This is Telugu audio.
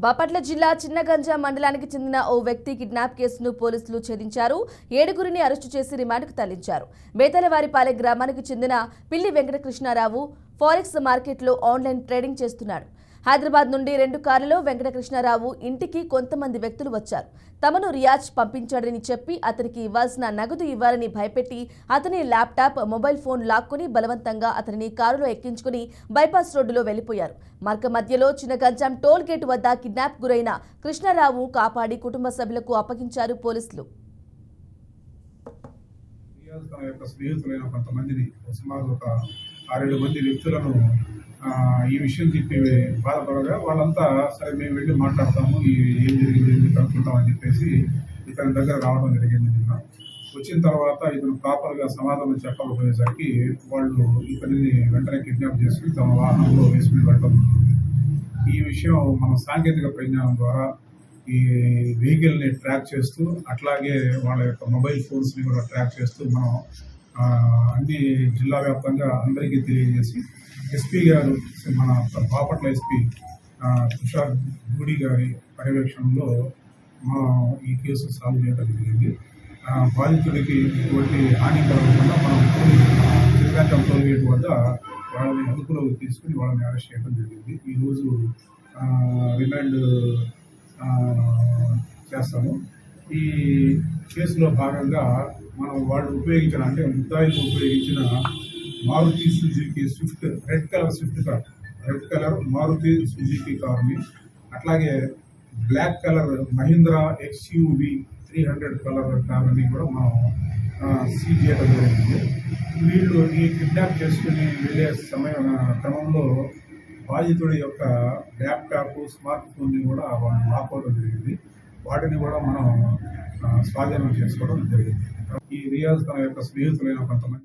బాపట్ల జిల్లా చిన్నగంజ మండలానికి చెందిన ఓ వ్యక్తి కిడ్నాప్ కేసును పోలీసులు ఛేదించారు. 7గురిని అరెస్టు చేసి రిమాండ్కు తరలించారు. బేతలవారిపాలెం గ్రామానికి చెందిన పిల్లి వెంకటకృష్ణారావు ఫారెక్స్ మార్కెట్లో ఆన్లైన్ ట్రేడింగ్ చేస్తున్నాడు. హైదరాబాద్ నుండి 2 కార్లలో వెంకటకృష్ణారావు ఇంటికి కొంతమంది వ్యక్తులు వచ్చారు. తమను రియాజ్ పంపించాడని చెప్పి అతనికి ఇవ్వాల్సిన నగదు ఇవ్వాలని భయపెట్టి అతని ల్యాప్టాప్, మొబైల్ ఫోన్ లాక్కుని బలవంతంగా అతనిని కారులో ఎక్కించుకుని బైపాస్ రోడ్డులో వెళ్లిపోయారు. మార్గ మధ్యలో చిన్నగంజాం టోల్ గేట్ వద్ద కిడ్నాప్ గురైన కృష్ణారావు కాపాడి కుటుంబ సభ్యులకు అప్పగించారు పోలీసులు. ఈ విషయం చెప్పి బాధపడగా వాళ్ళంతా సరే మేము వెళ్ళి మాట్లాడతాము, ఏం జరిగింది కనుక్కుంటామని చెప్పేసి ఇతని దగ్గర రావడం జరిగింది. నిన్న వచ్చిన తర్వాత ఇతను ప్రాపర్గా సమాధానం చెప్పకపోయేసరికి వాళ్ళు ఇతనిని వెంటనే కిడ్నాప్ చేసుకుని తమ వాహనంలో వేసుకుని వెళ్ళడం. ఈ విషయం మన సాంకేతిక పరిజ్ఞానం ద్వారా ఈ వెహికల్ని ట్రాక్ చేస్తూ అట్లాగే వాళ్ళ యొక్క మొబైల్ ఫోన్స్ని కూడా ట్రాక్ చేస్తూ మనం అన్ని జిల్లా వ్యాప్తంగా అందరికీ తెలియజేసి ఎస్పీ గారు, మన బాపట్ల ఎస్పీ తుషార్ గూడి గారి పర్యవేక్షణలో ఈ కేసు సాల్వ్ చేయడం జరిగింది. బాధితుడికి ఎటువంటి హాని కలగకుండా మనం చిన్నగంజాం టోల్ గేట్ వద్ద వాళ్ళని అదుపులోకి తీసుకుని వాళ్ళని అరెస్ట్ చేయడం జరిగింది. ఈరోజు రిమాండ్ చేస్తాము. ఈ కేసులో భాగంగా మనం వాళ్ళు ఉపయోగించిన అంటే ముద్దాయిలు ఉపయోగించిన Maruti Suzuki Swift red colour Maruti Suzuki కార్ని, అట్లాగే black colour Mahindra XUV 300 colour కార్ని కూడా మనం సీజ్ చేయడం జరిగింది. వీళ్ళు ఈ కిడ్నాప్ చేసుకుని వెళ్ళే క్రమంలో బాధితుడి యొక్క ల్యాప్టాప్, స్మార్ట్ ఫోన్ని కూడా వాళ్ళు లాక్కోవడం జరిగింది. వాటిని కూడా మనం స్వాధీనం చేసుకోవడం జరిగింది. ఈ రియాజ్ తన యొక్క స్నేహితులైన కొంతమంది